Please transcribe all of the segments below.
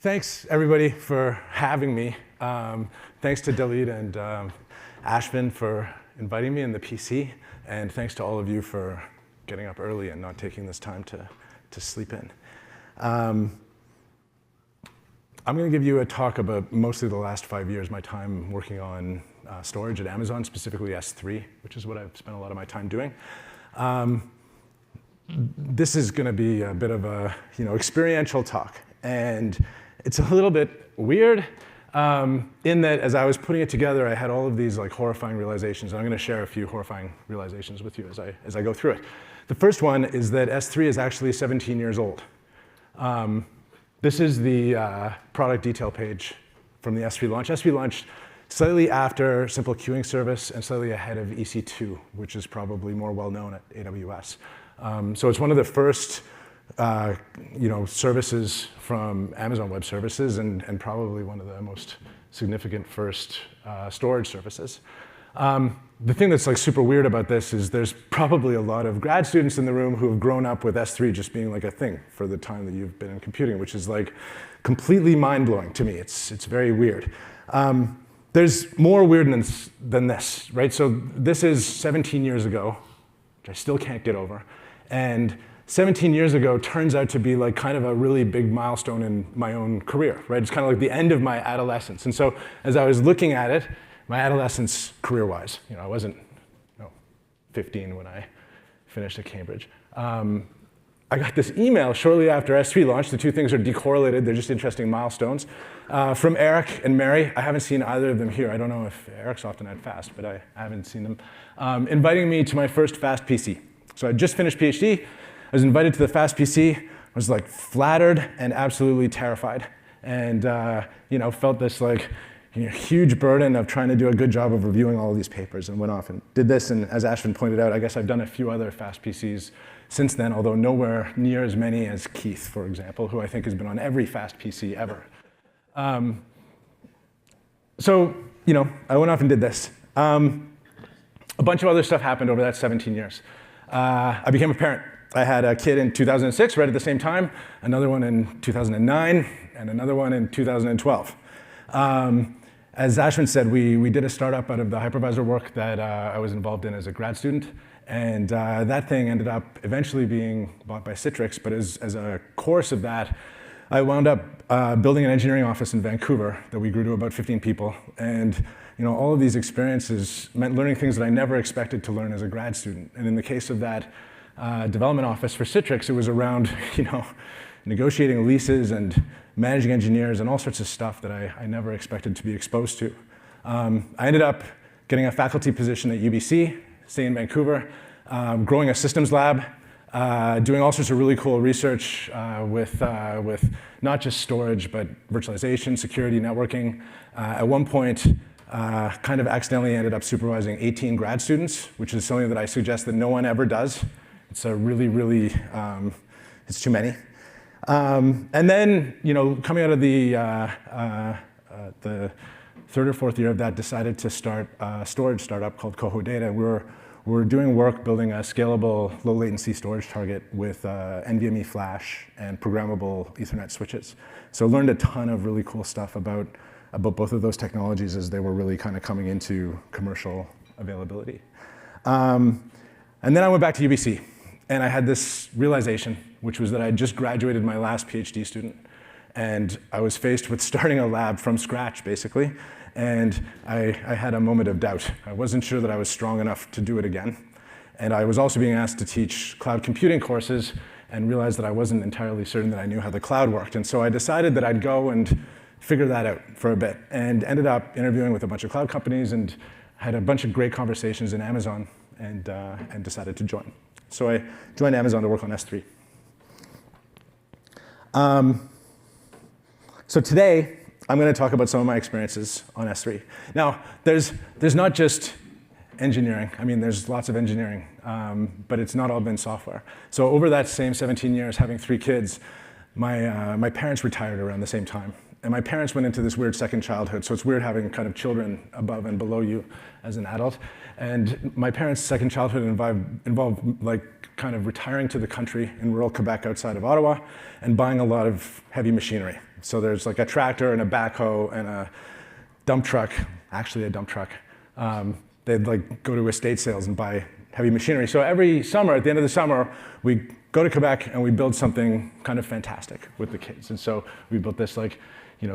Thanks, everybody, for having me. Thanks to Dalit and Ashvin for inviting me in the PC. And thanks to all of you for getting up early and not taking this time to sleep in. I'm going to give you a talk about mostly the last 5 years, my time working on storage at Amazon, specifically S3, which is what I've spent a lot of my time doing. This is going to be a bit of a experiential talk. And it's a little bit weird in that as I was putting it together, I had all of these horrifying realizations. And I'm going to share a few horrifying realizations with you as I go through it. The first one is that S3 is actually 17 years old. This is the product detail page from the S3 launch. S3 launched slightly after Simple Queuing Service and slightly ahead of EC2, which is probably more well-known at AWS. So it's one of the first services from Amazon Web Services and probably one of the most significant first storage services. The thing that's super weird about this is there's probably a lot of grad students in the room who have grown up with S3 just being a thing for the time that you've been in computing, which is completely mind-blowing to me. It's very weird. There's more weirdness than this, right? So this is 17 years ago, which I still can't get over. And 17 years ago turns out to be kind of a really big milestone in my own career, right? It's kind of the end of my adolescence. And so as I was looking at it, my adolescence career-wise, I wasn't 15 when I finished at Cambridge. I got this email shortly after S3 launched. The two things are decorrelated. They're just interesting milestones. From Eric and Mary. I haven't seen either of them here. I don't know if Eric's often at FAST, but I haven't seen them. Inviting me to my first FAST PC. So I just finished PhD. I was invited to the FAST PC. I was flattered and absolutely terrified, and felt this huge burden of trying to do a good job of reviewing all of these papers, and went off and did this. And as Ashvin pointed out, I guess I've done a few other FAST PCs since then, although nowhere near as many as Keith, for example, who I think has been on every FAST PC ever. So I went off and did this. A bunch of other stuff happened over that 17 years. I became a parent. I had a kid in 2006, right at the same time, another one in 2009, and another one in 2012. As Ashvin said, we did a startup out of the hypervisor work that I was involved in as a grad student, and that thing ended up eventually being bought by Citrix, but as a course of that, I wound up building an engineering office in Vancouver that we grew to about 15 people, and all of these experiences meant learning things that I never expected to learn as a grad student. And in the case of that development office for Citrix, it was around negotiating leases and managing engineers and all sorts of stuff that I never expected to be exposed to. I ended up getting a faculty position at UBC, staying in Vancouver, growing a systems lab, doing all sorts of really cool research with not just storage, but virtualization, security, networking. At one point, kind of accidentally ended up supervising 18 grad students, which is something that I suggest that no one ever does. It's a really, it's too many. And then, coming out of the third or fourth year of that, decided to start a storage startup called Coho Data. We're doing work building a scalable, low latency storage target with NVMe flash and programmable Ethernet switches. So learned a ton of really cool stuff about both of those technologies as they were really kind of coming into commercial availability. And then I went back to UBC. And I had this realization, which was that I had just graduated my last PhD student. And I was faced with starting a lab from scratch, basically. And I had a moment of doubt. I wasn't sure that I was strong enough to do it again. And I was also being asked to teach cloud computing courses and realized that I wasn't entirely certain that I knew how the cloud worked. And so I decided that I'd go and figure that out for a bit, and ended up interviewing with a bunch of cloud companies and had a bunch of great conversations in Amazon and decided to join. So I joined Amazon to work on S3. So today, I'm going to talk about some of my experiences on S3. Now, there's not just engineering. I mean, there's lots of engineering, but it's not all been software. So over that same 17 years, having 3 kids, my parents retired around the same time. And my parents went into this weird second childhood, so it's weird having kind of children above and below you as an adult. And my parents' second childhood involved kind of retiring to the country in rural Quebec outside of Ottawa and buying a lot of heavy machinery, So there's like a tractor and a backhoe and a dump truck, actually a dump truck. They'd like go to estate sales and buy heavy machinery. So every summer, at the end of the summer, we go to Quebec and we build something kind of fantastic with the kids. And so we built this like,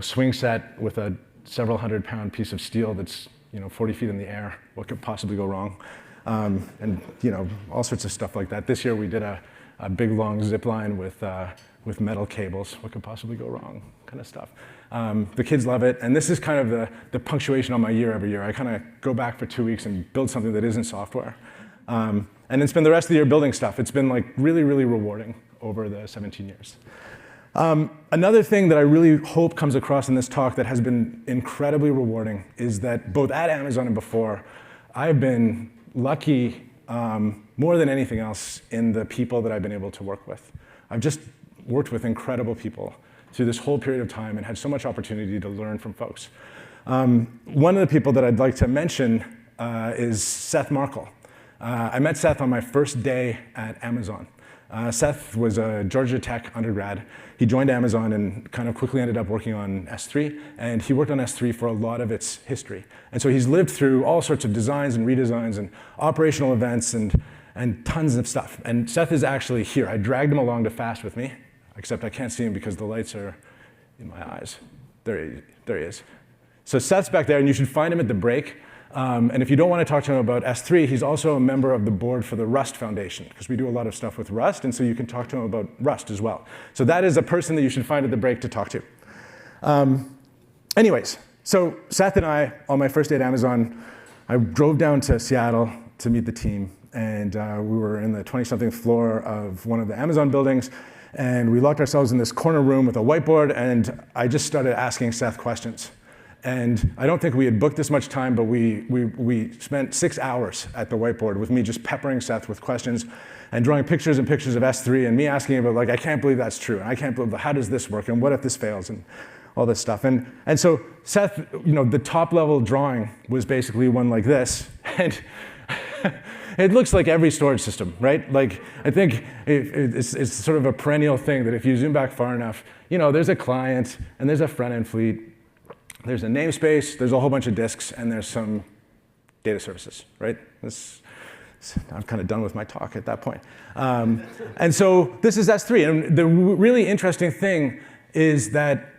swing set with a several 100-pound piece of steel that's 40 feet in the air. What could possibly go wrong? And all sorts of stuff like that. This year we did a big long zip line with metal cables. What could possibly go wrong? Kind of stuff. The kids love it, and this is kind of the punctuation on my year every year. I kind of go back for 2 weeks and build something that isn't software, and then spend the rest of the year building stuff. It's been like really, really rewarding over the 17 years. Another thing that I really hope comes across in this talk that has been incredibly rewarding is that both at Amazon and before, I've been lucky more than anything else in the people that I've been able to work with. I've just worked with incredible people through this whole period of time and had so much opportunity to learn from folks. One of the people that I'd like to mention is Seth Markle. I met Seth on my first day at Amazon. Seth was a Georgia Tech undergrad. He joined Amazon and kind of quickly ended up working on S3, and he worked on S3 for a lot of its history. And so he's lived through all sorts of designs and redesigns and operational events and tons of stuff. And Seth is actually here. I dragged him along to fast with me, except I can't see him because the lights are in my eyes. There he is. So Seth's back there, and you should find him at the break. And if you don't want to talk to him about S3, he's also a member of the board for the Rust Foundation, because we do a lot of stuff with Rust, and so you can talk to him about Rust as well. So that is a person that you should find at the break to talk to. Anyways, so Seth and I, on my first day at Amazon, I drove down to Seattle to meet the team, and we were in the 20-something floor of one of the Amazon buildings, and we locked ourselves in this corner room with a whiteboard, and I just started asking Seth questions. And I don't think we had booked this much time, but we spent 6 hours at the whiteboard with me just peppering Seth with questions and drawing pictures and pictures of S3 and me asking him about, like, I can't believe that's true, and I can't believe, how does this work, and what if this fails, and all this stuff. And so Seth, the top level drawing was basically one like this, and it looks like every storage system, right? Like, I think it's sort of a perennial thing that if you zoom back far enough, there's a client, and there's a front-end fleet, there's a namespace, there's a whole bunch of disks, and there's some data services, right? I'm kind of done with my talk at that point. And so this is S3. And the really interesting thing is that,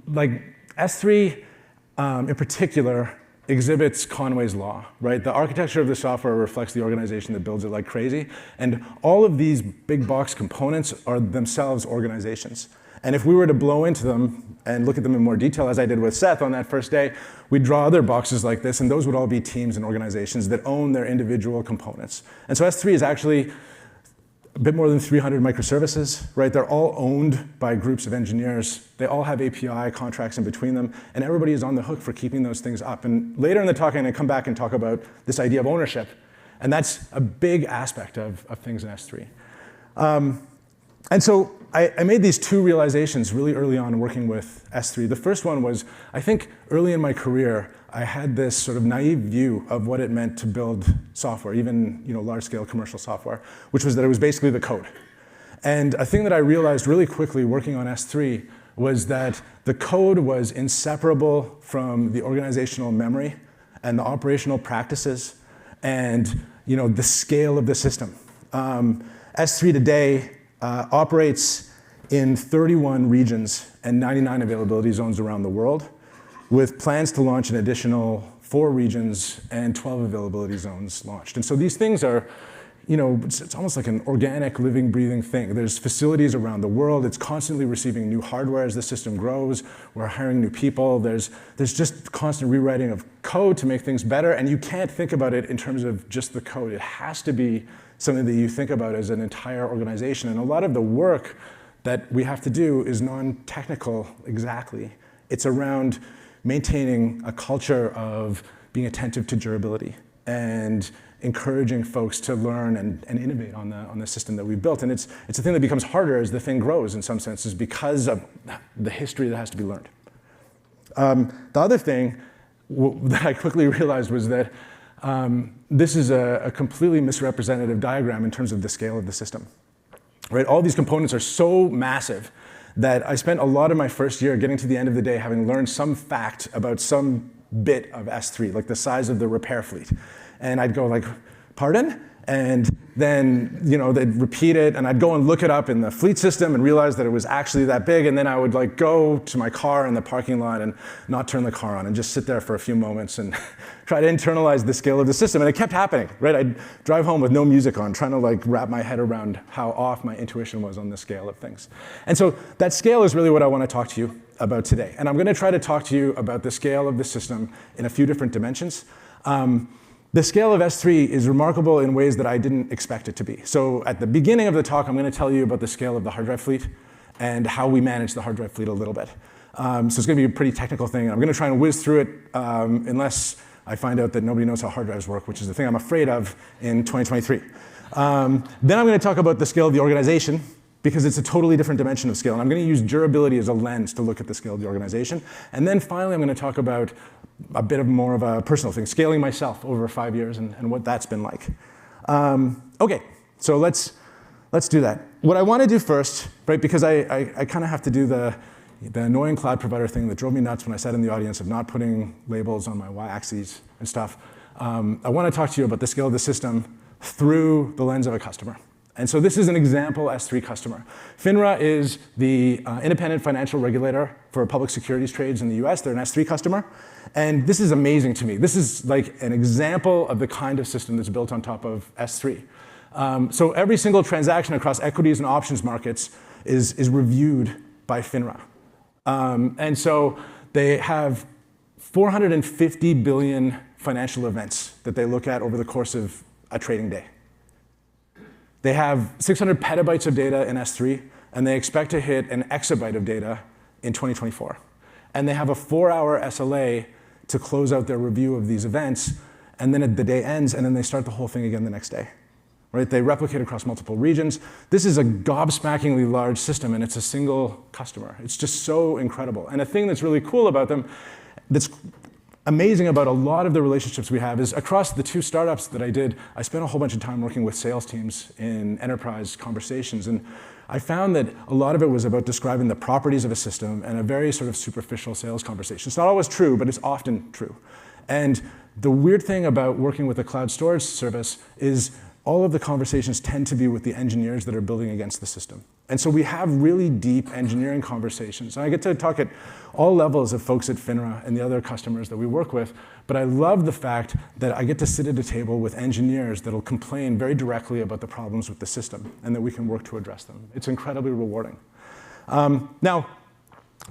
like, S3 in particular exhibits Conway's law, right? The architecture of the software reflects the organization that builds it like crazy. And all of these big box components are themselves organizations. And if we were to blow into them and look at them in more detail, as I did with Seth on that first day, we'd draw other boxes like this, and those would all be teams and organizations that own their individual components. And so S3 is actually a bit more than 300 microservices, right? They're all owned by groups of engineers. They all have API contracts in between them, and everybody is on the hook for keeping those things up. And later in the talk, I'm going to come back and talk about this idea of ownership, and that's a big aspect of things in S3. And so I made these two realizations really early on working with S3. The first one was, I think early in my career, I had this sort of naive view of what it meant to build software, even large-scale commercial software, which was that it was basically the code. And a thing that I realized really quickly working on S3 was that the code was inseparable from the organizational memory and the operational practices and the scale of the system. S3 today operates in 31 regions and 99 availability zones around the world, with plans to launch an additional 4 regions and 12 availability zones launched. And so these things are, it's almost like an organic, living, breathing thing. There's facilities around the world. It's constantly receiving new hardware as the system grows. We're hiring new people. There's just constant rewriting of code to make things better, and you can't think about it in terms of just the code. It has to be something that you think about as an entire organization. And a lot of the work that we have to do is non-technical exactly. It's around maintaining a culture of being attentive to durability and encouraging folks to learn and innovate on the system that we've built. And it's a thing that becomes harder as the thing grows in some senses because of the history that has to be learned. The other thing that I quickly realized was that this is a completely misrepresentative diagram in terms of the scale of the system. Right? All these components are so massive that I spent a lot of my first year getting to the end of the day having learned some fact about some bit of S3, like the size of the repair fleet. And I'd go like, pardon? And then, they'd repeat it, and I'd go and look it up in the fleet system and realize that it was actually that big, and then I would like go to my car in the parking lot and not turn the car on and just sit there for a few moments and try to internalize the scale of the system. And it kept happening, right? I'd drive home with no music on, trying to like wrap my head around how off my intuition was on the scale of things. And so that scale is really what I want to talk to you about today. And I'm going to try to talk to you about the scale of the system in a few different dimensions. The scale of S3 is remarkable in ways that I didn't expect it to be. So at the beginning of the talk, I'm going to tell you about the scale of the hard drive fleet and how we manage the hard drive fleet a little bit. So it's going to be a pretty technical thing. I'm going to try and whiz through it unless I find out that nobody knows how hard drives work, which is the thing I'm afraid of in 2023. Then I'm going to talk about the scale of the organization, because it's a totally different dimension of scale. And I'm going to use durability as a lens to look at the scale of the organization. And then finally, I'm going to talk about a bit of more of a personal thing, scaling myself over 5 years and what that's been like. Okay, so let's do that. What I want to do first, right, because I kind of have to do the annoying cloud provider thing that drove me nuts when I sat in the audience of not putting labels on my y-axes and stuff. I want to talk to you about the scale of the system through the lens of a customer. And so this is an example S3 customer. FINRA is the independent financial regulator for public securities trades in the US. They're an S3 customer. And this is amazing to me. This is like an example of the kind of system that's built on top of S3. So every single transaction across equities and options markets is reviewed by FINRA. And so they have 450 billion financial events that they look at over the course of a trading day. They have 600 petabytes of data in S3, and they expect to hit an exabyte of data in 2024. And they have a 4-hour SLA to close out their review of these events, and then the day ends, and then they start the whole thing again the next day. Right? They replicate across multiple regions. This is a gobsmackingly large system, and it's a single customer. It's just so incredible. And a thing that's really cool about them, that's amazing about a lot of the relationships we have, is across the 2 startups that I did, I spent a whole bunch of time working with sales teams in enterprise conversations. And I found that a lot of it was about describing the properties of a system and a very sort of superficial sales conversation. It's not always true, but it's often true. And the weird thing about working with a cloud storage service is all of the conversations tend to be with the engineers that are building against the system. And so we have really deep engineering conversations. And I get to talk at all levels of folks at FINRA and the other customers that we work with, but I love the fact that I get to sit at a table with engineers that'll complain very directly about the problems with the system and that we can work to address them. It's incredibly rewarding. Now,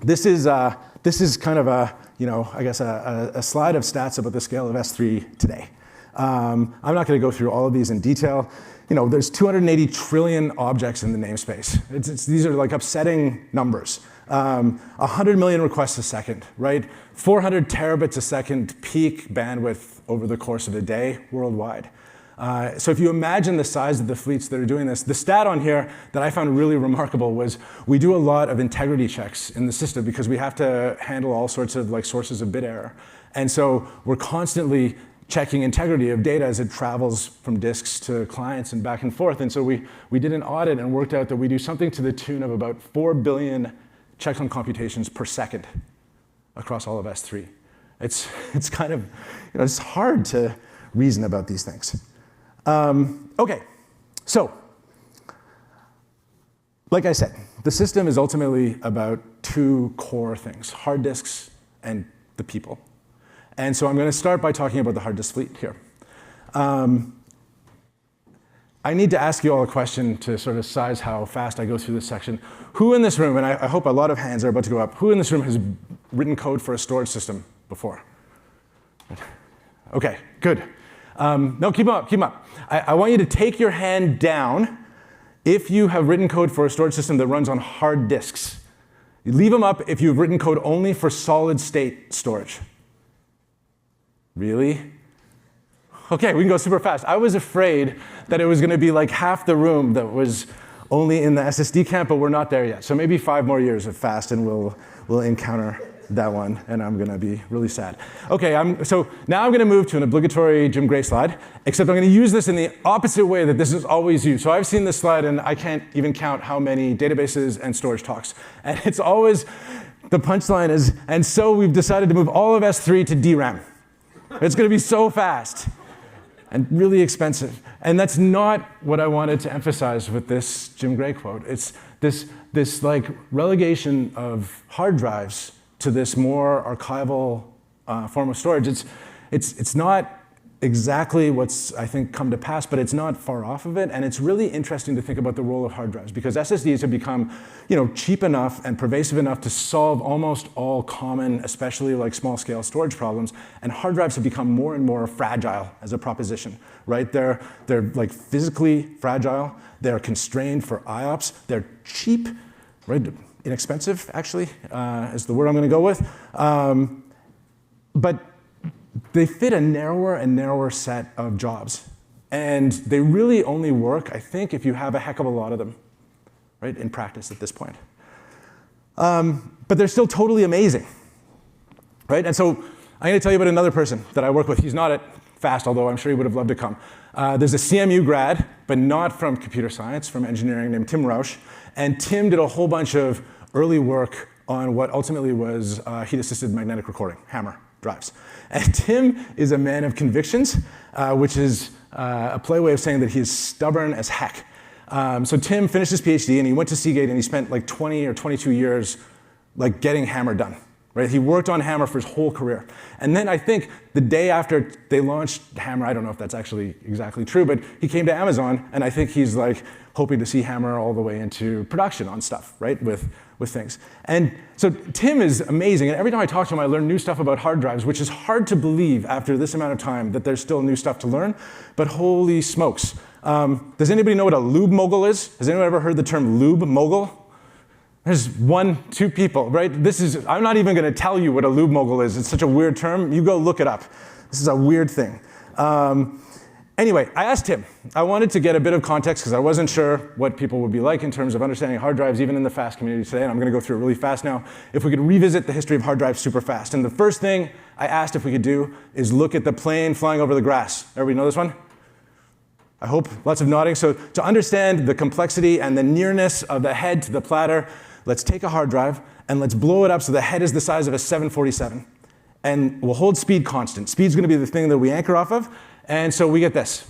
this is kind of a slide of stats about the scale of S3 today. I'm not going to go through all of these in detail. There's 280 trillion objects in the namespace. These are like upsetting numbers. 100 million requests a second, right? 400 terabits a second peak bandwidth over the course of a day worldwide. So if you imagine the size of the fleets that are doing this, the stat on here that I found really remarkable was we do a lot of integrity checks in the system because we have to handle all sorts of like sources of bit error. And so we're constantly checking integrity of data as it travels from disks to clients and back and forth. And so we did an audit and worked out that we do something to the tune of about 4 billion checks on computations per second across all of S3. It's kind of, it's hard to reason about these things. Okay, so like I said, the system is ultimately about 2 core things, hard disks and the people. And so I'm going to start by talking about the hard disk fleet here. I need to ask you all a question to sort of size how fast I go through this section. Who in this room, and I hope a lot of hands are about to go up, who in this room has written code for a storage system before? Okay, good. No, keep them up, keep them up. I want you to take your hand down if you have written code for a storage system that runs on hard disks. You leave them up if you've written code only for solid state storage. Really? Okay, we can go super fast. I was afraid that it was going to be like half the room that was only in the SSD camp, but we're not there yet. So maybe 5 more years of fast and we'll encounter that one, and I'm going to be really sad. Okay, so now I'm going to move to an obligatory Jim Gray slide, except I'm going to use this in the opposite way that this is always used. So I've seen this slide, and I can't even count how many databases and storage talks. And it's always, the punchline is, and so we've decided to move all of S3 to DRAM. It's going to be so fast and really expensive. And that's not what I wanted to emphasize with this Jim Gray quote. It's this like relegation of hard drives to this more archival form of storage. It's not exactly what's, I think, come to pass, but it's not far off of it. And it's really interesting to think about the role of hard drives, because SSDs have become, cheap enough and pervasive enough to solve almost all common, especially like small-scale storage problems. And hard drives have become more and more fragile as a proposition, right? They're like physically fragile. They're constrained for IOPS. They're cheap, right? Inexpensive, actually, is the word I'm going to go with. But they fit a narrower and narrower set of jobs. And they really only work, I think, if you have a heck of a lot of them, right, in practice at this point. But they're still totally amazing, right? And so I'm going to tell you about another person that I work with. He's not at FAST, although I'm sure he would have loved to come. There's a CMU grad, but not from computer science, from engineering, named Tim Rausch. And Tim did a whole bunch of early work on what ultimately was heat-assisted magnetic recording, HAMR drives. And Tim is a man of convictions, which is a play way of saying that he is stubborn as heck. So Tim finished his PhD, and he went to Seagate, and he spent like 20 or 22 years like getting HAMR done. Right? He worked on HAMR for his whole career. And then I think the day after they launched HAMR, I don't know if that's actually exactly true, but he came to Amazon, and I think he's like hoping to see HAMR all the way into production on stuff, right, with things. And so Tim is amazing, and every time I talk to him, I learn new stuff about hard drives, which is hard to believe after this amount of time that there's still new stuff to learn, but holy smokes. Does anybody know what a lube mogul is? Has anyone ever heard the term lube mogul? There's 1, 2 people, right? I'm not even going to tell you what a lube mogul is. It's such a weird term. You go look it up. This is a weird thing. Anyway, I asked him. I wanted to get a bit of context because I wasn't sure what people would be like in terms of understanding hard drives, even in the fast community today. And I'm going to go through it really fast now. If we could revisit the history of hard drives super fast. And the first thing I asked if we could do is look at the plane flying over the grass. Everybody know this one? I hope. Lots of nodding. So to understand the complexity and the nearness of the head to the platter, let's take a hard drive and let's blow it up so the head is the size of a 747. And we'll hold speed constant. Speed's going to be the thing that we anchor off of. And so we get this.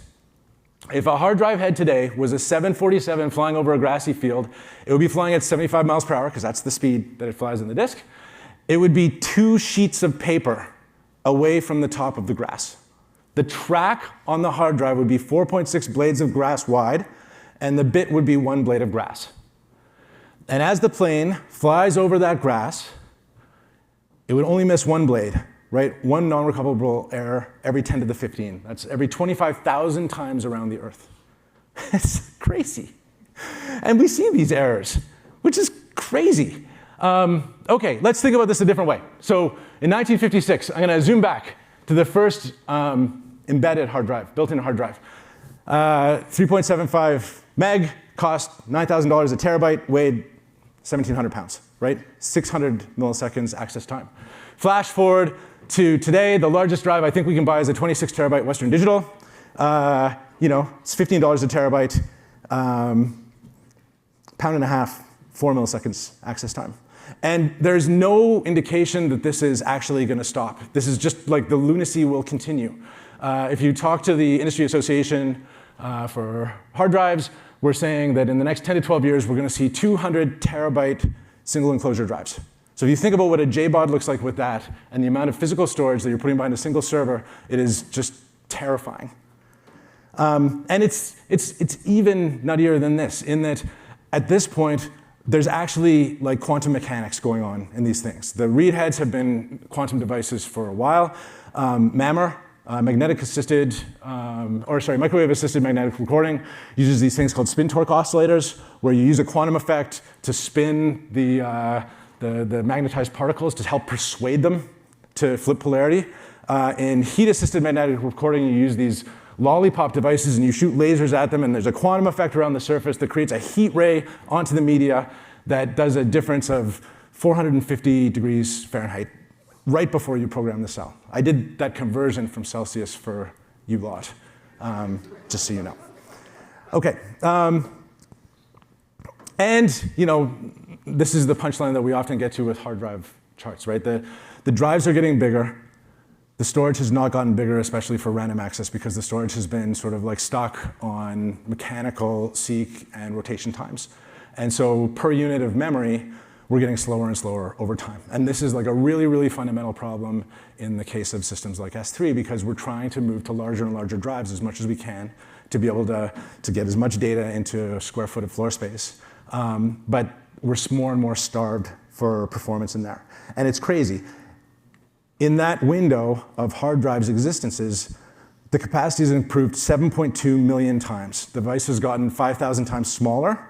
If a hard drive head today was a 747 flying over a grassy field, it would be flying at 75 miles per hour, because that's the speed that it flies in the disk. It would be 2 sheets of paper away from the top of the grass. The track on the hard drive would be 4.6 blades of grass wide, and the bit would be 1 blade of grass. And as the plane flies over that grass, it would only miss 1 blade, right? 1 non-recoverable error every 10 to the 15. That's every 25,000 times around the Earth. It's crazy. And we see these errors, which is crazy. Okay, let's think about this a different way. So in 1956, I'm going to zoom back to the first embedded hard drive, built-in hard drive. 3.75 meg, cost $9,000 a terabyte, weighed 1,700 pounds, right? 600 milliseconds access time. Flash forward to today, the largest drive I think we can buy is a 26 terabyte Western Digital. It's $15 a terabyte, pound and a half, 4 milliseconds access time. And there's no indication that this is actually going to stop. This is just like the lunacy will continue. If you talk to the industry association for hard drives, we're saying that in the next 10 to 12 years, we're going to see 200 terabyte single enclosure drives. So if you think about what a JBOD looks like with that, and the amount of physical storage that you're putting behind a single server, it is just terrifying. And it's even nuttier than this, in that at this point, there's actually like quantum mechanics going on in these things. The read heads have been quantum devices for a while. MAMR, microwave-assisted magnetic recording, uses these things called spin torque oscillators, where you use a quantum effect to spin the magnetized particles to help persuade them to flip polarity. In heat-assisted magnetic recording, you use these lollipop devices and you shoot lasers at them, and there's a quantum effect around the surface that creates a heat ray onto the media that does a difference of 450 degrees Fahrenheit right before you program the cell. I did that conversion from Celsius for you lot, just so you know. Okay, and this is the punchline that we often get to with hard drive charts, right? The drives are getting bigger. The storage has not gotten bigger, especially for random access, because the storage has been sort of like stuck on mechanical seek and rotation times. And so per unit of memory, we're getting slower and slower over time. And this is like a really, really fundamental problem in the case of systems like S3, because we're trying to move to larger and larger drives as much as we can to be able to get as much data into a square foot of floor space. But we're more and more starved for performance in there. And it's crazy. In that window of hard drives' existences, the capacity has improved 7.2 million times. The device has gotten 5,000 times smaller,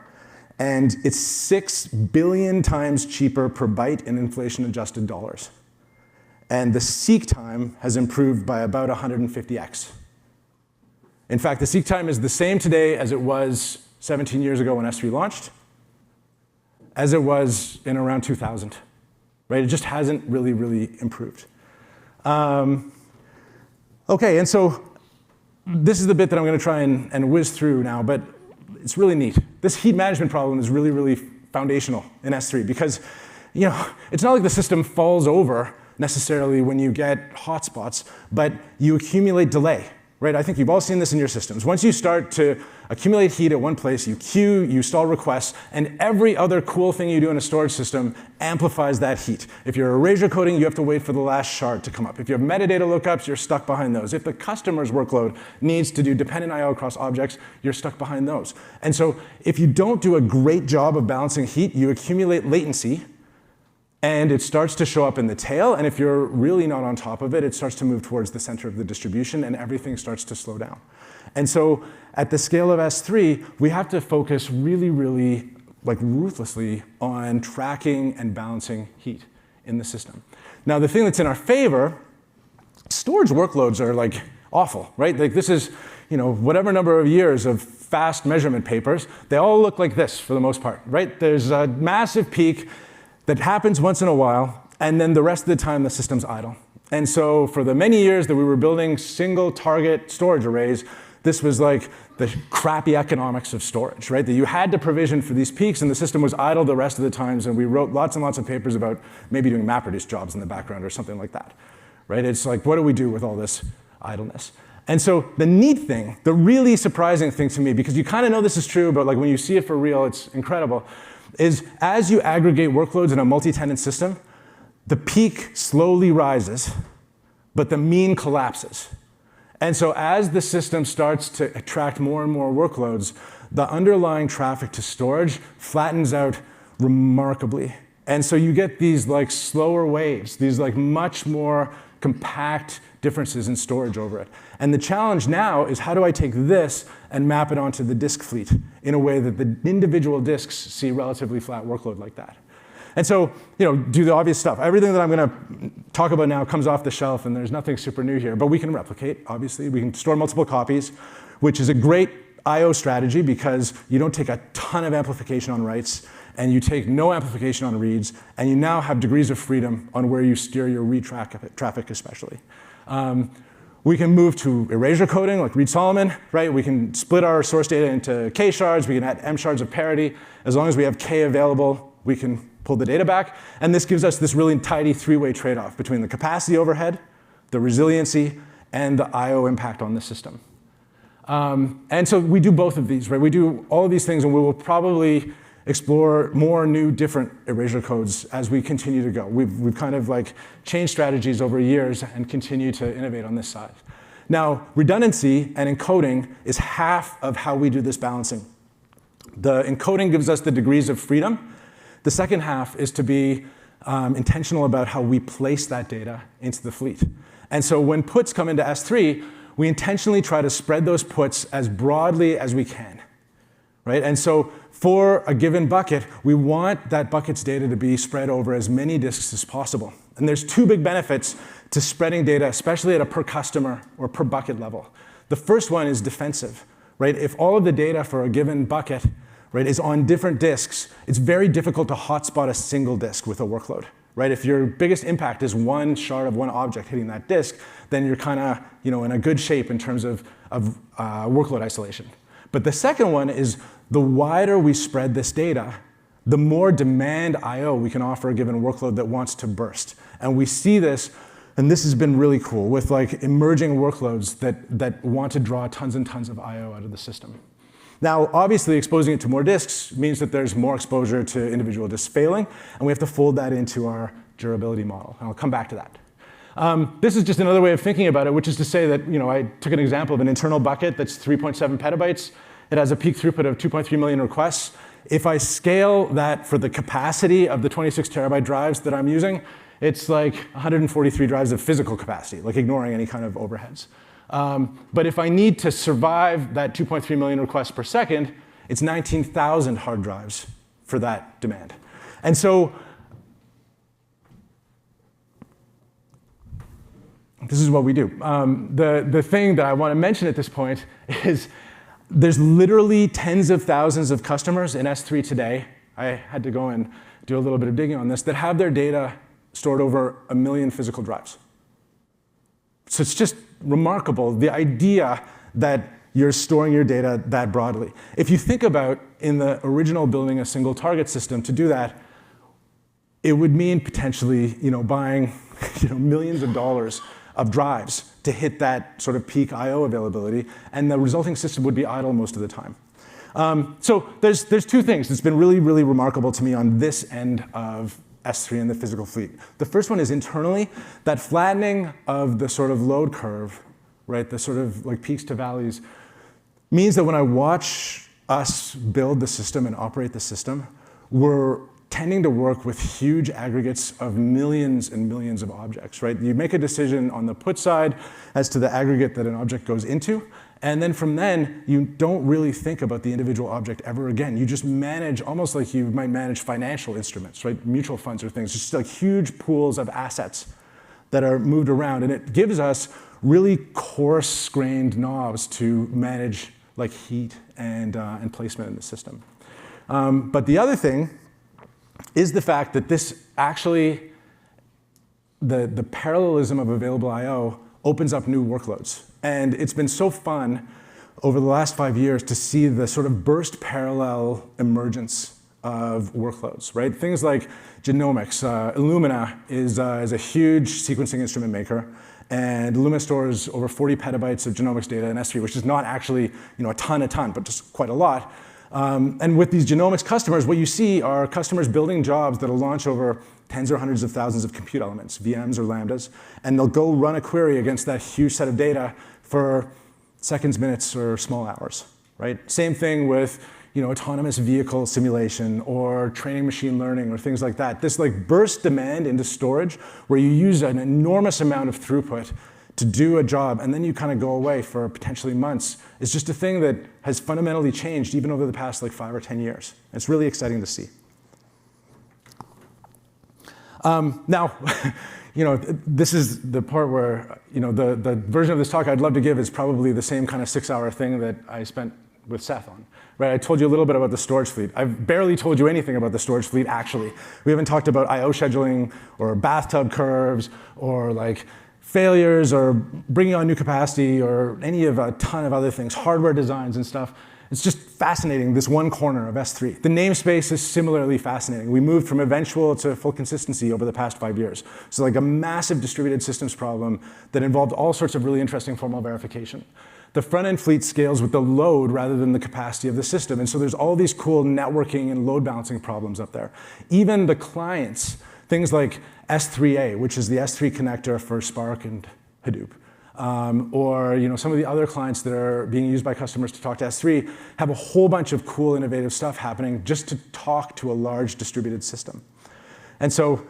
and it's 6 billion times cheaper per byte in inflation-adjusted dollars. And the seek time has improved by about 150x. In fact, the seek time is the same today as it was 17 years ago when S3 launched, as it was in around 2000, right? It just hasn't really, really improved. Okay, and so this is the bit that I'm going to try and whiz through now, but it's really neat. This heat management problem is really, really foundational in S3 because, it's not like the system falls over necessarily when you get hotspots, but you accumulate delay, right? I think you've all seen this in your systems. Once you start to accumulate heat at one place, you queue, you stall requests, and every other cool thing you do in a storage system amplifies that heat. If you're erasure coding, you have to wait for the last shard to come up. If you have metadata lookups, you're stuck behind those. If the customer's workload needs to do dependent IO across objects, you're stuck behind those. And so if you don't do a great job of balancing heat, you accumulate latency, and it starts to show up in the tail, and if you're really not on top of it, it starts to move towards the center of the distribution, and everything starts to slow down. And so at the scale of S3, we have to focus really, really ruthlessly on tracking and balancing heat in the system. Now, the thing that's in our favor, storage workloads are awful, right? This is, whatever number of years of fast measurement papers, they all look like this for the most part, right? There's a massive peak that happens once in a while, and then the rest of the time the system's idle. And so for the many years that we were building single target storage arrays, this was like the crappy economics of storage, right? That you had to provision for these peaks and the system was idle the rest of the times, and we wrote lots and lots of papers about maybe doing MapReduce jobs in the background or something like that, right? It's like, what do we do with all this idleness? And so the neat thing, the really surprising thing to me, because you kind of know this is true, but when you see it for real, it's incredible, is as you aggregate workloads in a multi-tenant system, the peak slowly rises, but the mean collapses. And so as the system starts to attract more and more workloads, the underlying traffic to storage flattens out remarkably. And so you get these slower waves, these much more compact differences in storage over it. And the challenge now is, how do I take this and map it onto the disk fleet in a way that the individual disks see relatively flat workload like that? And so, do the obvious stuff. Everything that I'm going to talk about now comes off the shelf, and there's nothing super new here. But we can replicate, obviously. We can store multiple copies, which is a great I/O strategy because you don't take a ton of amplification on writes, and you take no amplification on reads, and you now have degrees of freedom on where you steer your read traffic especially. We can move to erasure coding like Reed-Solomon, right? We can split our source data into K shards. We can add M shards of parity. As long as we have K available, we can pull the data back. And this gives us this really tidy three-way trade-off between the capacity overhead, the resiliency, and the I/O impact on the system. And so we do both of these, right? We do all of these things, and we will probably explore more new, different erasure codes as we continue to go. We've kind of changed strategies over years and continue to innovate on this side. Now, redundancy and encoding is half of how we do this balancing. The encoding gives us the degrees of freedom. The second half is to be intentional about how we place that data into the fleet. And so when puts come into S3, we intentionally try to spread those puts as broadly as we can, right? And so for a given bucket, we want that bucket's data to be spread over as many disks as possible. And there's two big benefits to spreading data, especially at a per customer or per bucket level. The first one is defensive, right? If all of the data for a given bucket right, is on different disks. It's very difficult to hotspot a single disk with a workload, right? If your biggest impact is one shard of one object hitting that disk, then you're kind of, in a good shape in terms of workload isolation. But the second one is the wider we spread this data, the more demand I/O we can offer a given workload that wants to burst. And we see this, and this has been really cool, with like emerging workloads that want to draw tons and tons of I/O out of the system. Now, obviously, exposing it to more disks means that there's more exposure to individual disks failing, and we have to fold that into our durability model. And I'll come back to that. This is just another way of thinking about it, which is to say that I took an example of an internal bucket that's 3.7 petabytes. It has a peak throughput of 2.3 million requests. If I scale that for the capacity of the 26 terabyte drives that I'm using, it's like 143 drives of physical capacity, like ignoring any kind of overheads. But if I need to survive that 2.3 million requests per second, it's 19,000 hard drives for that demand. And so this is what we do. The thing that I want to mention at this point is there's literally tens of thousands of customers in S3 today. I had to go and do a little bit of digging on this, that have their data stored over 1 million physical drives. So it's just remarkable, the idea that you're storing your data that broadly. If you think about in the original building a single target system, to do that, it would mean potentially buying millions of dollars of drives to hit that sort of peak I/O availability, and the resulting system would be idle most of the time. So there's two things that's been really, really remarkable to me on this end of S3 and the physical fleet. The first one is internally, that flattening of the sort of load curve, right, the sort of like peaks to valleys, means that when I watch us build the system and operate the system, we're tending to work with huge aggregates of millions and millions of objects, right? You make a decision on the put side as to the aggregate that an object goes into, and then from then, you don't really think about the individual object ever again. You just manage, almost like you might manage financial instruments, right? Mutual funds or things, just like huge pools of assets that are moved around, and it gives us really coarse-grained knobs to manage like heat and placement in the system. But the other thing is the fact that this actually, the parallelism of available I/O opens up new workloads. And it's been so fun over the last 5 years to see the sort of burst parallel emergence of workloads, right? Things like genomics. Illumina is a huge sequencing instrument maker, and Illumina stores over 40 petabytes of genomics data in S3, which is not actually a ton, but just quite a lot. And with these genomics customers, what you see are customers building jobs that'll launch over tens or hundreds of thousands of compute elements, VMs or Lambdas, and they'll go run a query against that huge set of data for seconds, minutes, or small hours, right? Same thing with autonomous vehicle simulation or training machine learning or things like that. This like burst demand into storage where you use an enormous amount of throughput to do a job, and then you kind of go away for potentially months, is just a thing that has fundamentally changed even over the past like 5 or 10 years. It's really exciting to see. Now, this is the part where, the version of this talk I'd love to give is probably the same kind of 6-hour thing that I spent with Seth on. Right, I told you a little bit about the storage fleet. I've barely told you anything about the storage fleet, actually. We haven't talked about I/O scheduling or bathtub curves or like failures or bringing on new capacity or any of a ton of other things, hardware designs and stuff. It's just fascinating, this one corner of S3. The namespace is similarly fascinating. We moved from eventual to full consistency over the past 5 years. So like a massive distributed systems problem that involved all sorts of really interesting formal verification. The front-end fleet scales with the load rather than the capacity of the system. And so there's all these cool networking and load balancing problems up there. Even the clients, things like S3A, which is the S3 connector for Spark and Hadoop, or some of the other clients that are being used by customers to talk to S3 have a whole bunch of cool, innovative stuff happening just to talk to a large distributed system. And so,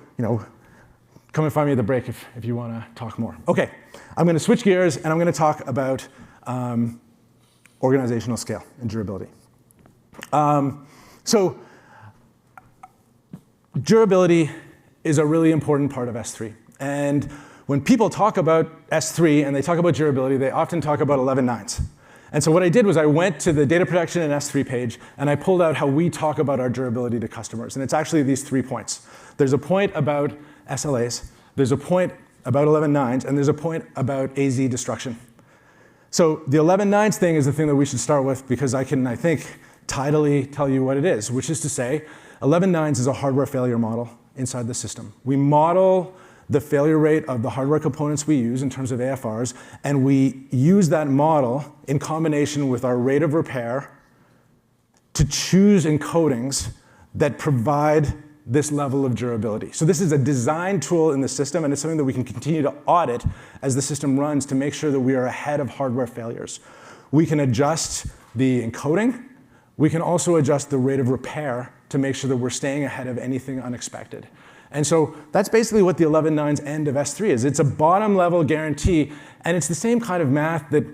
come and find me at the break if you want to talk more. Okay, I'm going to switch gears and I'm going to talk about organizational scale and durability. So durability is a really important part of S3. And when people talk about S3 and they talk about durability, they often talk about 11 nines. And so what I did was I went to the data protection in S3 page, and I pulled out how we talk about our durability to customers. And it's actually these 3 points. There's a point about SLAs, there's a point about 11.9s, and there's a point about AZ destruction. So the 11.9s thing is the thing that we should start with, because I can, I think, tidily tell you what it is, which is to say 11.9s is a hardware failure model inside the system. We model the failure rate of the hardware components we use in terms of AFRs, and we use that model in combination with our rate of repair to choose encodings that provide this level of durability. So this is a design tool in the system, and it's something that we can continue to audit as the system runs to make sure that we are ahead of hardware failures. We can adjust the encoding. We can also adjust the rate of repair to make sure that we're staying ahead of anything unexpected. And so that's basically what the 11.9's end of S3 is. It's a bottom level guarantee, and it's the same kind of math that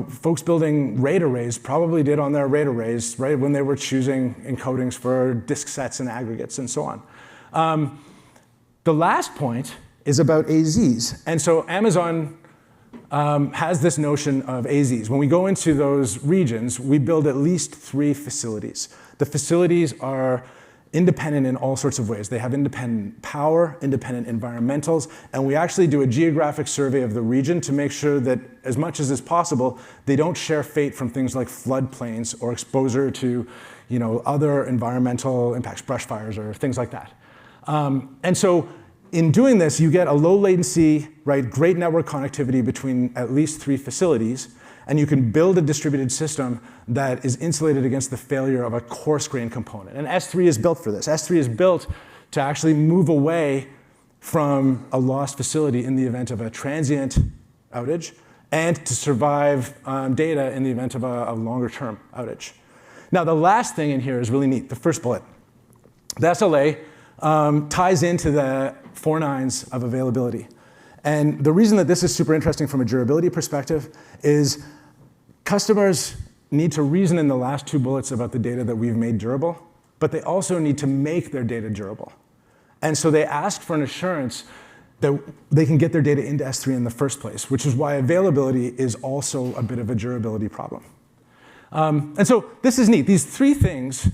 folks building RAID arrays probably did on their RAID arrays, right, when they were choosing encodings for disk sets and aggregates and so on. The last point is about AZs. And so Amazon has this notion of AZs. When we go into those regions, we build at least 3 facilities. The facilities are independent in all sorts of ways. They have independent power, independent environmentals, and we actually do a geographic survey of the region to make sure that, as much as is possible, they don't share fate from things like floodplains or exposure to other environmental impacts, brush fires or things like that. And so in doing this, you get a low latency, right, great network connectivity between at least 3 facilities, and you can build a distributed system that is insulated against the failure of a coarse-grained component. And S3 is built for this. S3 is built to actually move away from a lost facility in the event of a transient outage and to survive data in the event of a longer-term outage. Now, the last thing in here is really neat, the first bullet. The SLA ties into the 4 nines of availability. And the reason that this is super interesting from a durability perspective is customers need to reason in the last 2 bullets about the data that we've made durable, but they also need to make their data durable. And so they ask for an assurance that they can get their data into S3 in the first place, which is why availability is also a bit of a durability problem. And so this is neat. These 3 things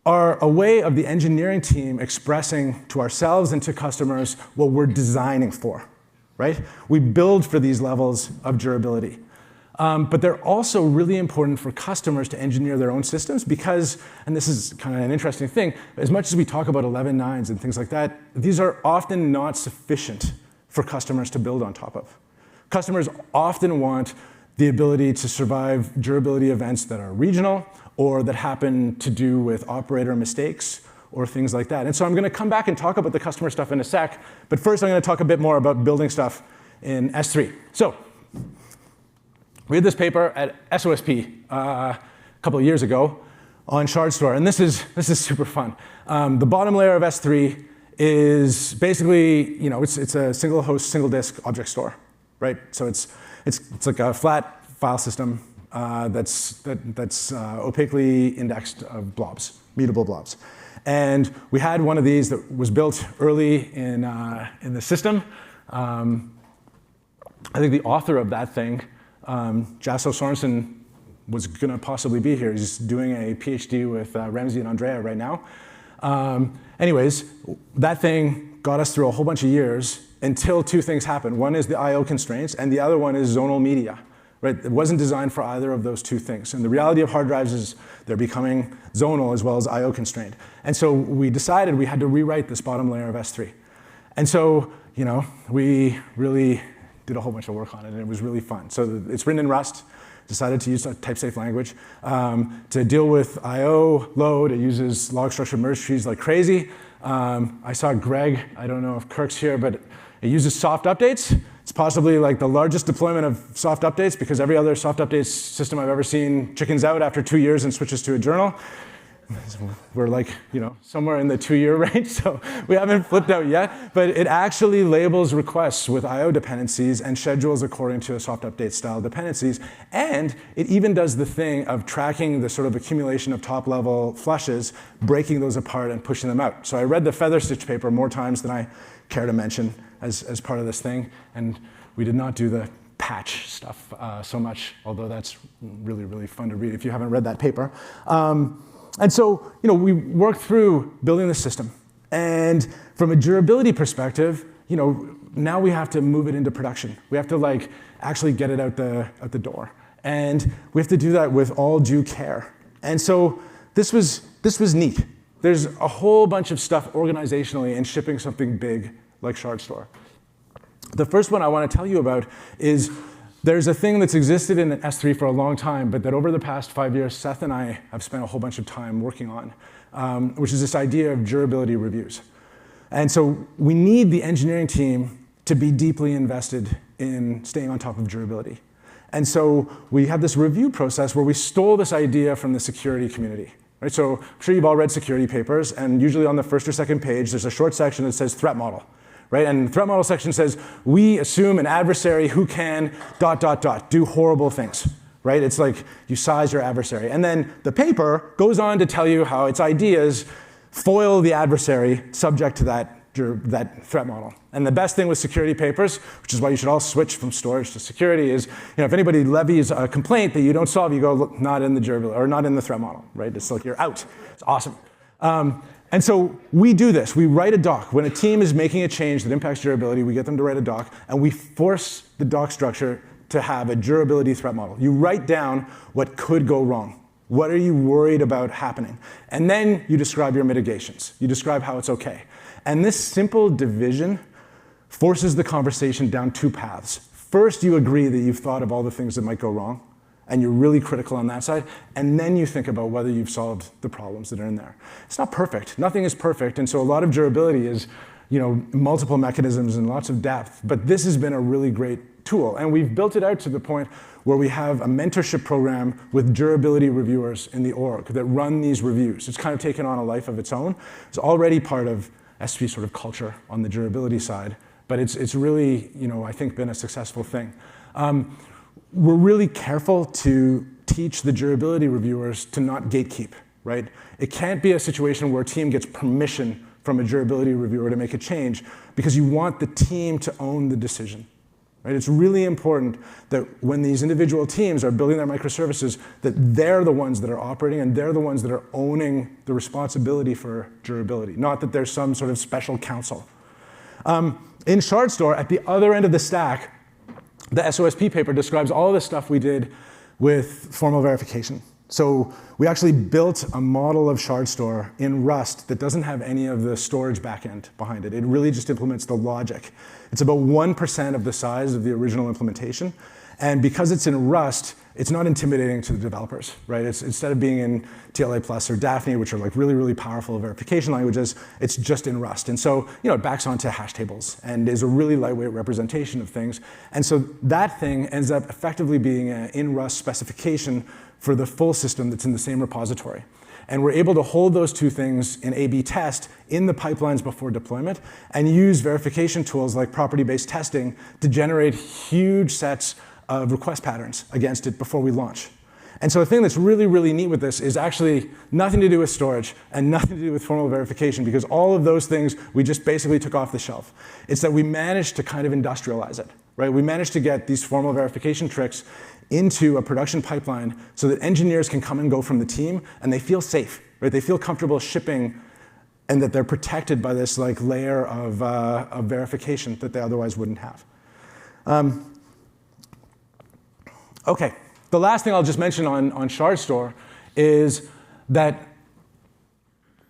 are a way of the engineering team expressing to ourselves and to customers what we're designing for, right? We build for these levels of durability. But they're also really important for customers to engineer their own systems because, and this is kind of an interesting thing, as much as we talk about 11.9s and things like that, these are often not sufficient for customers to build on top of. Customers often want the ability to survive durability events that are regional or that happen to do with operator mistakes or things like that. And so I'm going to come back and talk about the customer stuff in a sec, but first I'm going to talk a bit more about building stuff in S3. So we had this paper at SOSP a couple of years ago on shard store, and this is super fun. The bottom layer of S3 is basically, it's a single host, single disk object store, right? So it's like a flat file system that's opaquely indexed of blobs, mutable blobs. And we had one of these that was built early in the system. I think the author of that thing, Jasso Sorensen, was going to possibly be here. He's doing a PhD with Ramsey and Andrea right now. Anyways, that thing got us through a whole bunch of years until 2 things happened. One is the I/O constraints, and the other one is zonal media. Right? It wasn't designed for either of those 2 things. And the reality of hard drives is they're becoming zonal as well as I/O constrained. And so we decided we had to rewrite this bottom layer of S3. And so, we really did a whole bunch of work on it, and it was really fun. So it's written in Rust. Decided to use a type-safe language. To deal with I/O load, it uses log structure merge trees like crazy. I saw Greg, I don't know if Kirk's here, but it uses soft updates. It's possibly like the largest deployment of soft updates because every other soft updates system I've ever seen chickens out after 2 years and switches to a journal. We're like, somewhere in the 2-year range, so we haven't flipped out yet. But it actually labels requests with I/O dependencies and schedules according to a soft update style dependencies. And it even does the thing of tracking the sort of accumulation of top-level flushes, breaking those apart and pushing them out. So I read the Feather Stitch paper more times than I care to mention as part of this thing. And we did not do the patch stuff so much, although that's really, really fun to read if you haven't read that paper. And so, we worked through building the system. And from a durability perspective, now we have to move it into production. We have to actually get it out the door. And we have to do that with all due care. And so this was neat. There's a whole bunch of stuff organizationally in shipping something big like ShardStore. The first one I want to tell you about is there's a thing that's existed in S3 for a long time, but that over the past 5 years, Seth and I have spent a whole bunch of time working on, which is this idea of durability reviews. And so we need the engineering team to be deeply invested in staying on top of durability. And so we have this review process where we stole this idea from the security community. Right? So I'm sure you've all read security papers, and usually on the first or second page, there's a short section that says threat model. Right? And the threat model section says, we assume an adversary who can ... do horrible things. Right? It's like you size your adversary. And then the paper goes on to tell you how its ideas foil the adversary subject to that threat model. And the best thing with security papers, which is why you should all switch from storage to security, is if anybody levies a complaint that you don't solve, you go, look, not in the durability, or not in the threat model. Right? It's like you're out. It's awesome. And so we do this. We write a doc. When a team is making a change that impacts durability, we get them to write a doc, and we force the doc structure to have a durability threat model. You write down what could go wrong. What are you worried about happening? And then you describe your mitigations. You describe how it's okay. And this simple division forces the conversation down two paths. First, you agree that you've thought of all the things that might go wrong, and you're really critical on that side, and then you think about whether you've solved the problems that are in there. It's not perfect. Nothing is perfect, and so a lot of durability is multiple mechanisms and lots of depth, but this has been a really great tool, and we've built it out to the point where we have a mentorship program with durability reviewers in the org that run these reviews. It's kind of taken on a life of its own. It's already part of S3 sort of culture on the durability side, but it's really, I think, been a successful thing. We're really careful to teach the durability reviewers to not gatekeep, right? It can't be a situation where a team gets permission from a durability reviewer to make a change because you want the team to own the decision, right? It's really important that when these individual teams are building their microservices, that they're the ones that are operating and they're the ones that are owning the responsibility for durability, not that there's some sort of special counsel. In ShardStore, at the other end of the stack, the SOSP paper describes all the stuff we did with formal verification. So we actually built a model of ShardStore in Rust that doesn't have any of the storage backend behind it. It really just implements the logic. It's about 1% of the size of the original implementation. And because it's in Rust, it's not intimidating to the developers, right? Instead of being in TLA Plus or Daphne, which are really, really powerful verification languages, it's just in Rust. And so, it backs onto hash tables and is a really lightweight representation of things. And so that thing ends up effectively being an in Rust specification for the full system that's in the same repository. And we're able to hold those two things in A/B test in the pipelines before deployment and use verification tools like property-based testing to generate huge sets of request patterns against it before we launch. And so the thing that's really, really neat with this is actually nothing to do with storage and nothing to do with formal verification, because all of those things we just basically took off the shelf. It's that we managed to kind of industrialize it, right? We managed to get these formal verification tricks into a production pipeline so that engineers can come and go from the team and they feel safe, right? They feel comfortable shipping and that they're protected by this layer of verification that they otherwise wouldn't have. Okay, the last thing I'll just mention on ShardStore is that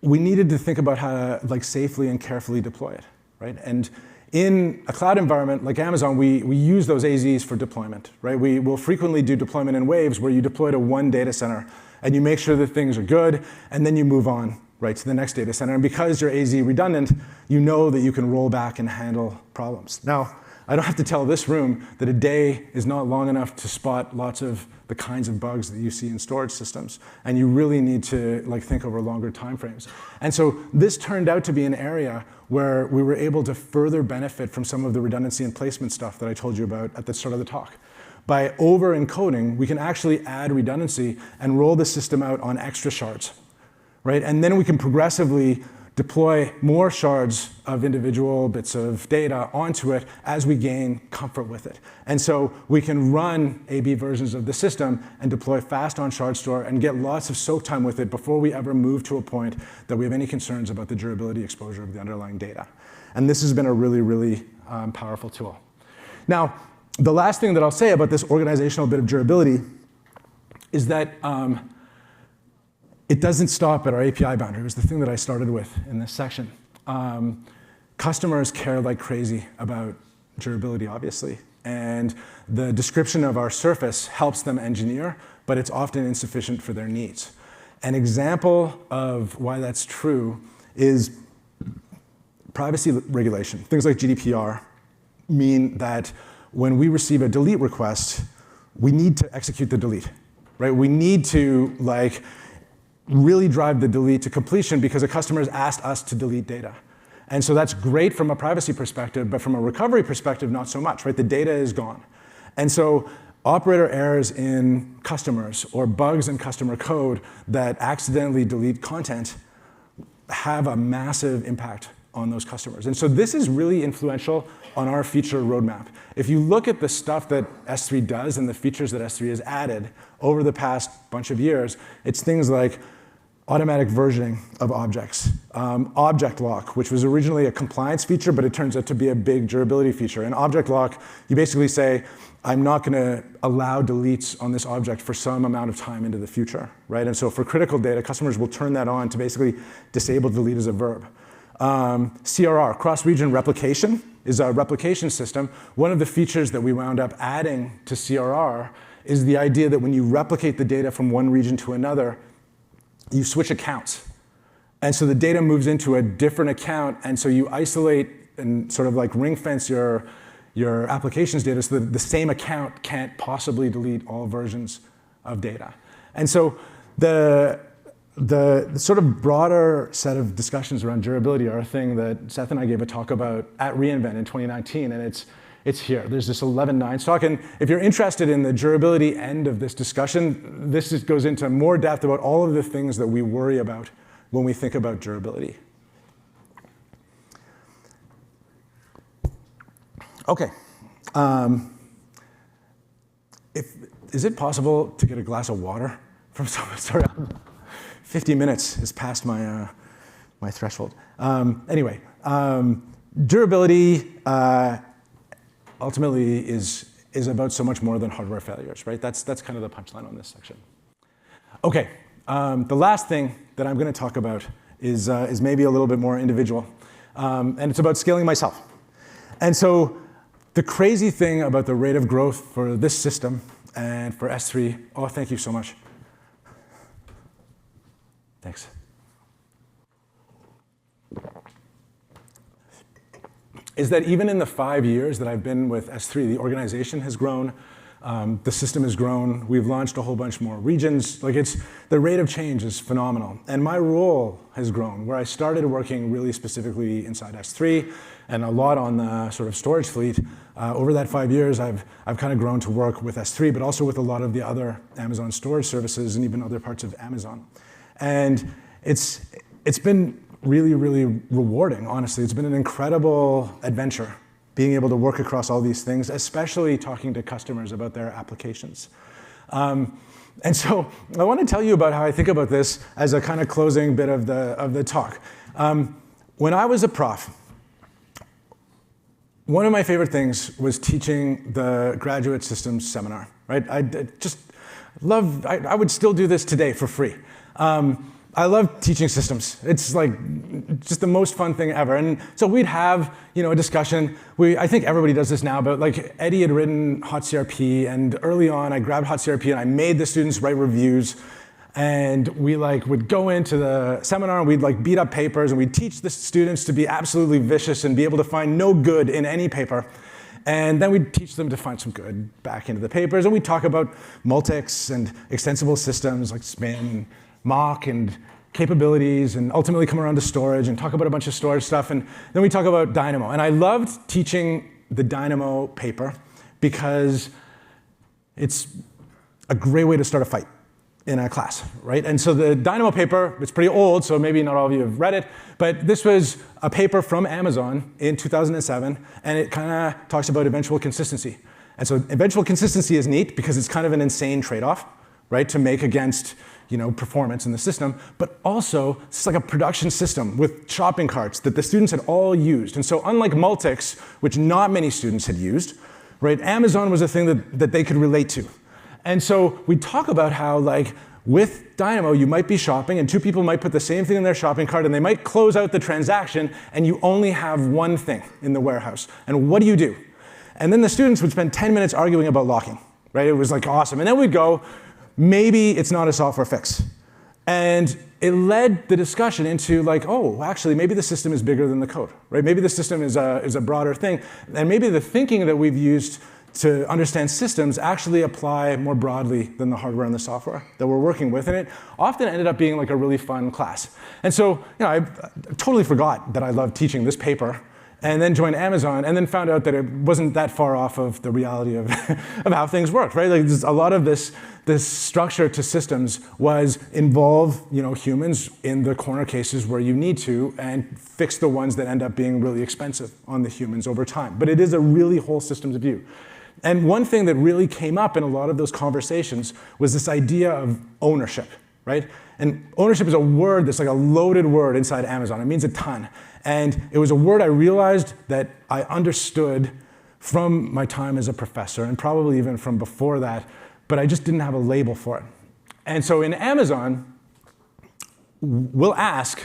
we needed to think about how to safely and carefully deploy it, right? And in a cloud environment like Amazon, we use those AZs for deployment, right? We will frequently do deployment in waves where you deploy to one data center and you make sure that things are good, and then you move on, right, to the next data center. And because you're AZ redundant, you know that you can roll back and handle problems. Now, I don't have to tell this room that a day is not long enough to spot lots of the kinds of bugs that you see in storage systems, and you really need to think over longer timeframes. And so this turned out to be an area where we were able to further benefit from some of the redundancy and placement stuff that I told you about at the start of the talk. By over-encoding, we can actually add redundancy and roll the system out on extra shards, right? And then we can progressively deploy more shards of individual bits of data onto it as we gain comfort with it. And so we can run A/B versions of the system and deploy fast on shard store and get lots of soak time with it before we ever move to a point that we have any concerns about the durability exposure of the underlying data. And this has been a really, really powerful tool. Now, the last thing that I'll say about this organizational bit of durability is that it doesn't stop at our API boundary. It was the thing that I started with in this section. Customers care like crazy about durability, obviously. And the description of our surface helps them engineer, but it's often insufficient for their needs. An example of why that's true is privacy regulation. Things like GDPR mean that when we receive a delete request, we need to execute the delete, right? We need to really drive the delete to completion because a customer has asked us to delete data. And so that's great from a privacy perspective, but from a recovery perspective, not so much, right? The data is gone. And so operator errors in customers or bugs in customer code that accidentally delete content have a massive impact on those customers. And so this is really influential on our feature roadmap. If you look at the stuff that S3 does and the features that S3 has added over the past bunch of years, it's things like automatic versioning of objects, object lock, which was originally a compliance feature, but it turns out to be a big durability feature. In object lock, you basically say, I'm not going to allow deletes on this object for some amount of time into the future, right? And so for critical data, customers will turn that on to basically disable delete as a verb. CRR, cross-region replication, is a replication system. One of the features that we wound up adding to CRR is the idea that when you replicate the data from one region to another, you switch accounts. And so the data moves into a different account, and so you isolate and sort of like ring fence your applications data so that the same account can't possibly delete all versions of data. And so the sort of broader set of discussions around durability are a thing that Seth and I gave a talk about at reInvent in 2019, and it's here. There's this 11.9 talk, and if you're interested in the durability end of this discussion, this just goes into more depth about all of the things that we worry about when we think about durability. Okay. Is it possible to get a glass of water from someone? Sorry, 50 minutes is past my threshold. Anyway, durability ultimately is about so much more than hardware failures, right? That's kind of the punchline on this section. Okay, the last thing that I'm going to talk about is maybe a little bit more individual, and it's about scaling myself. And so the crazy thing about the rate of growth for this system and for S3, oh, thank you so much. Thanks. Is that even in the 5 years that I've been with S3, the organization has grown, the system has grown, we've launched a whole bunch more regions. The rate of change is phenomenal. And my role has grown, where I started working really specifically inside S3 and a lot on the sort of storage fleet. Over that 5 years, I've kind of grown to work with S3, but also with a lot of the other Amazon storage services and even other parts of Amazon. And it's been really, really rewarding, honestly. It's been an incredible adventure, being able to work across all these things, especially talking to customers about their applications. And so I want to tell you about how I think about this as a kind of closing bit of the talk. When I was a prof, one of my favorite things was teaching the graduate systems seminar, right? I would still do this today for free. I love teaching systems. It's like just the most fun thing ever. And so we'd have, a discussion. I think everybody does this now, but like Eddie had written HotCRP, and early on I grabbed HotCRP and I made the students write reviews. And we would go into the seminar and we'd beat up papers and we'd teach the students to be absolutely vicious and be able to find no good in any paper. And then we'd teach them to find some good back into the papers. And we'd talk about multics and extensible systems like spin, mock, and capabilities, and ultimately come around to storage and talk about a bunch of storage stuff. And then we talk about Dynamo. And I loved teaching the Dynamo paper because it's a great way to start a fight. in a class, right? And so the Dynamo paper, it's pretty old, so maybe not all of you have read it, but this was a paper from Amazon in 2007, and it kind of talks about eventual consistency. And so eventual consistency is neat because it's kind of an insane trade-off, right, to make against performance in the system, but also it's like a production system with shopping carts that the students had all used. And so unlike Multics, which not many students had used, right, Amazon was a thing that they could relate to. And so we talk about how, like, with Dynamo, you might be shopping, and two people might put the same thing in their shopping cart, and they might close out the transaction, and you only have one thing in the warehouse. And what do you do? And then the students would spend 10 minutes arguing about locking, right? It was like awesome. And then we'd go, maybe it's not a software fix. And it led the discussion into like, oh, actually, maybe the system is bigger than the code, right? Maybe the system is a broader thing. And maybe the thinking that we've used to understand systems actually apply more broadly than the hardware and the software that we're working with. And it often ended up being like a really fun class. And so I totally forgot that I loved teaching this paper, and then joined Amazon, and then found out that it wasn't that far off of the reality of, of how things worked, right? Like a lot of this structure to systems was involve humans in the corner cases where you need to, and fix the ones that end up being really expensive on the humans over time. But it is a really whole systems view. And one thing that really came up in a lot of those conversations was this idea of ownership, right? And ownership is a word that's like a loaded word inside Amazon. It means a ton. And it was a word I realized that I understood from my time as a professor, and probably even from before that, but I just didn't have a label for it. And so in Amazon, we'll ask,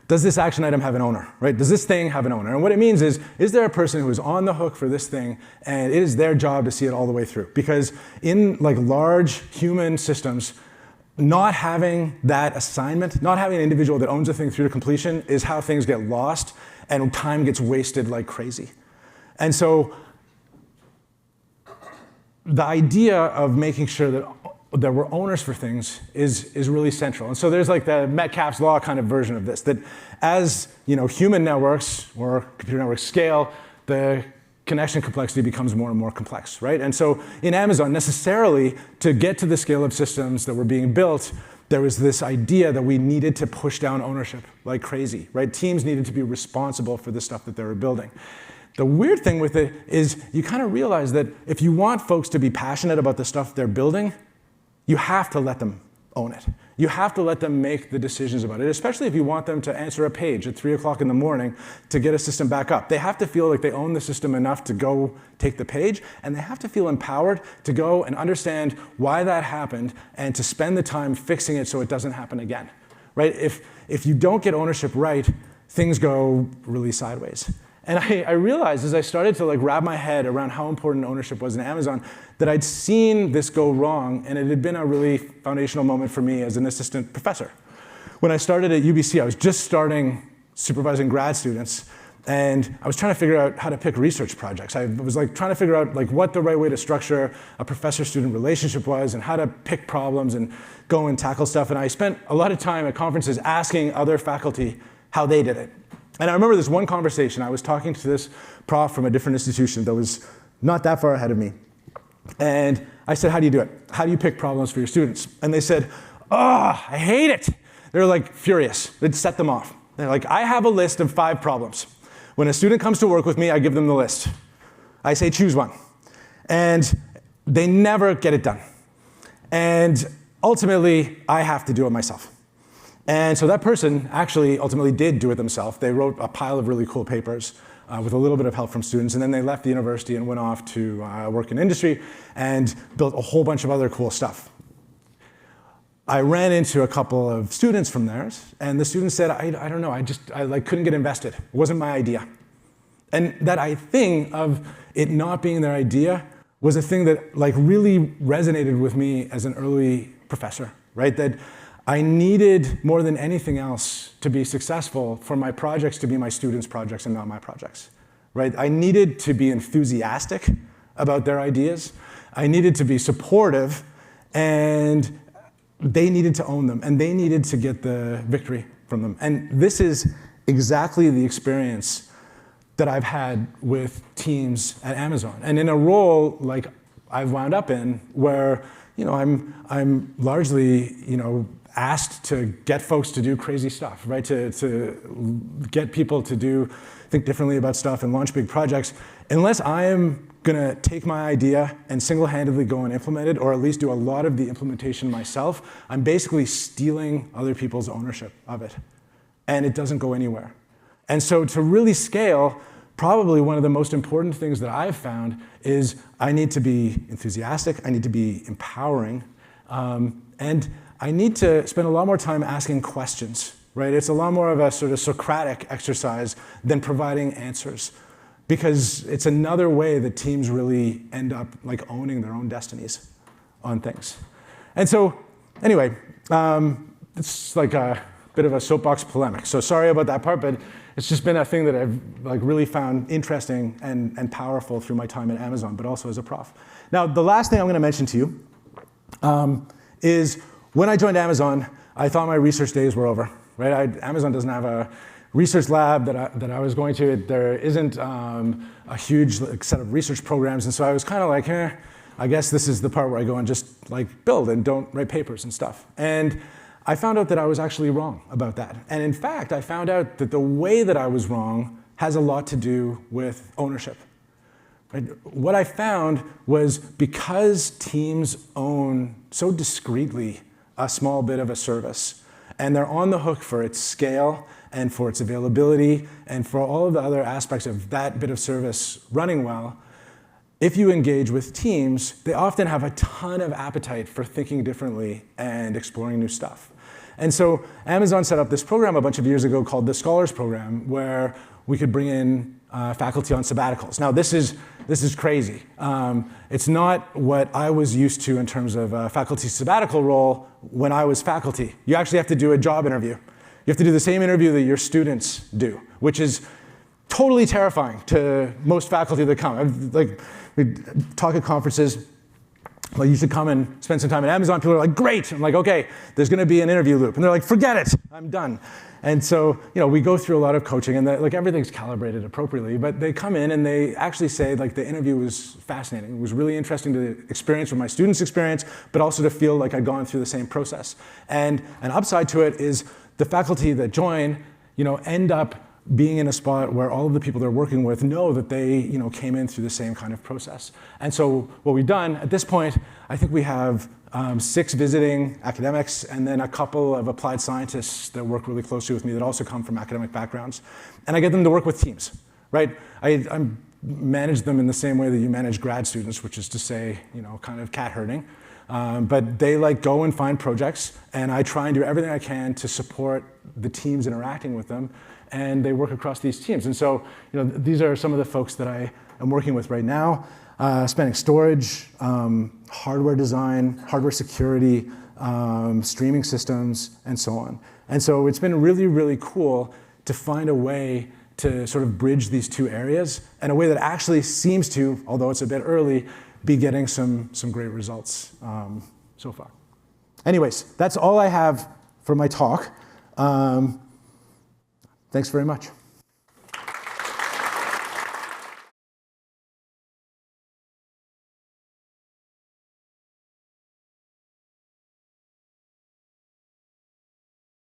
does this action item have an owner, right? Does this thing have an owner? And what it means is there a person who is on the hook for this thing, and it is their job to see it all the way through? Because in like large human systems, not having that assignment, not having an individual that owns a thing through to completion is how things get lost and time gets wasted like crazy. And so the idea of making sure that we're owners for things is really central. And so there's like the Metcalfe's law kind of version of this, that as human networks or computer networks scale, the connection complexity becomes more and more complex, right? And so in Amazon, necessarily, to get to the scale of systems that were being built, there was this idea that we needed to push down ownership like crazy, right? Teams needed to be responsible for the stuff that they were building. The weird thing with it is you kind of realize that if you want folks to be passionate about the stuff they're building, you have to let them own it. You have to let them make the decisions about it, especially if you want them to answer a page at 3 o'clock in the morning to get a system back up. They have to feel like they own the system enough to go take the page, and they have to feel empowered to go and understand why that happened and to spend the time fixing it so it doesn't happen again, right? If you don't get ownership right, things go really sideways. And I realized as I started to like wrap my head around how important ownership was in Amazon that I'd seen this go wrong, and it had been a really foundational moment for me as an assistant professor. When I started at UBC, I was just starting supervising grad students, and I was trying to figure out how to pick research projects. I was like trying to figure out like what the right way to structure a professor-student relationship was, and how to pick problems and go and tackle stuff. And I spent a lot of time at conferences asking other faculty how they did it. And I remember this one conversation. I was talking to this prof from a different institution that was not that far ahead of me. And I said, how do you do it? How do you pick problems for your students? And they said, oh, I hate it. They're like furious. They'd set them off. They're like, I have a list of 5 problems. When a student comes to work with me, I give them the list. I say, choose one. And they never get it done. And ultimately, I have to do it myself. And so that person actually ultimately did do it themselves. They wrote a pile of really cool papers with a little bit of help from students, and then they left the university and went off to work in industry and built a whole bunch of other cool stuff. I ran into a couple of students from theirs, and the students said, I don't know, I like couldn't get invested. It wasn't my idea. And that thing of it not being their idea was a thing that like really resonated with me as an early professor, right? That I needed more than anything else to be successful for my projects to be my students' projects and not my projects, right? I needed to be enthusiastic about their ideas. I needed to be supportive, and they needed to own them, and they needed to get the victory from them. And this is exactly the experience that I've had with teams at Amazon. And in a role like I've wound up in, where I'm largely, asked to get folks to do crazy stuff, right? To get people to think differently about stuff and launch big projects. Unless I am gonna take my idea and single-handedly go and implement it, or at least do a lot of the implementation myself, I'm basically stealing other people's ownership of it. And it doesn't go anywhere. And so to really scale, probably one of the most important things that I've found is I need to be enthusiastic, I need to be empowering, and I need to spend a lot more time asking questions, right? It's a lot more of a sort of Socratic exercise than providing answers, because it's another way that teams really end up like owning their own destinies on things. And so, anyway, it's like a bit of a soapbox polemic. So sorry about that part, but it's just been a thing that I've like really found interesting and powerful through my time at Amazon, but also as a prof. Now, the last thing I'm gonna mention to you is when I joined Amazon, I thought my research days were over, right? Amazon doesn't have a research lab that I was going to. There isn't a huge set of research programs, and so I was kind of like, I guess this is the part where I go and just like build and don't write papers and stuff. And I found out that I was actually wrong about that. And in fact, I found out that the way that I was wrong has a lot to do with ownership. Right? What I found was because teams own so discreetly a small bit of a service, and they're on the hook for its scale and for its availability and for all of the other aspects of that bit of service running well, if you engage with teams, they often have a ton of appetite for thinking differently and exploring new stuff. And so Amazon set up this program a bunch of years ago called the Scholars Program, where we could bring in faculty on sabbaticals. Now this is crazy. It's not what I was used to in terms of a faculty sabbatical role when I was faculty. You actually have to do a job interview. You have to do the same interview that your students do, which is totally terrifying to most faculty that come. We talk at conferences, well, you should come and spend some time at Amazon. People are like, great. I'm like, okay, there's going to be an interview loop. And they're like, forget it, I'm done. And so, we go through a lot of coaching, and everything's calibrated appropriately. But they come in and they actually say, the interview was fascinating. It was really interesting to experience what my students experienced, but also to feel like I'd gone through the same process. And an upside to it is the faculty that join, end up being in a spot where all of the people they're working with know that they came in through the same kind of process. And so what we've done at this point, I think we have 6 visiting academics and then a couple of applied scientists that work really closely with me that also come from academic backgrounds. And I get them to work with teams, right? I manage them in the same way that you manage grad students, which is to say, kind of cat herding. But they go and find projects, and I try and do everything I can to support the teams interacting with them, and they work across these teams. And so, these are some of the folks that I am working with right now, spanning storage, hardware design, hardware security, streaming systems, and so on. And so it's been really, really cool to find a way to sort of bridge these two areas in a way that actually seems to, although it's a bit early, be getting some great results so far. Anyways, that's all I have for my talk. Thanks very much.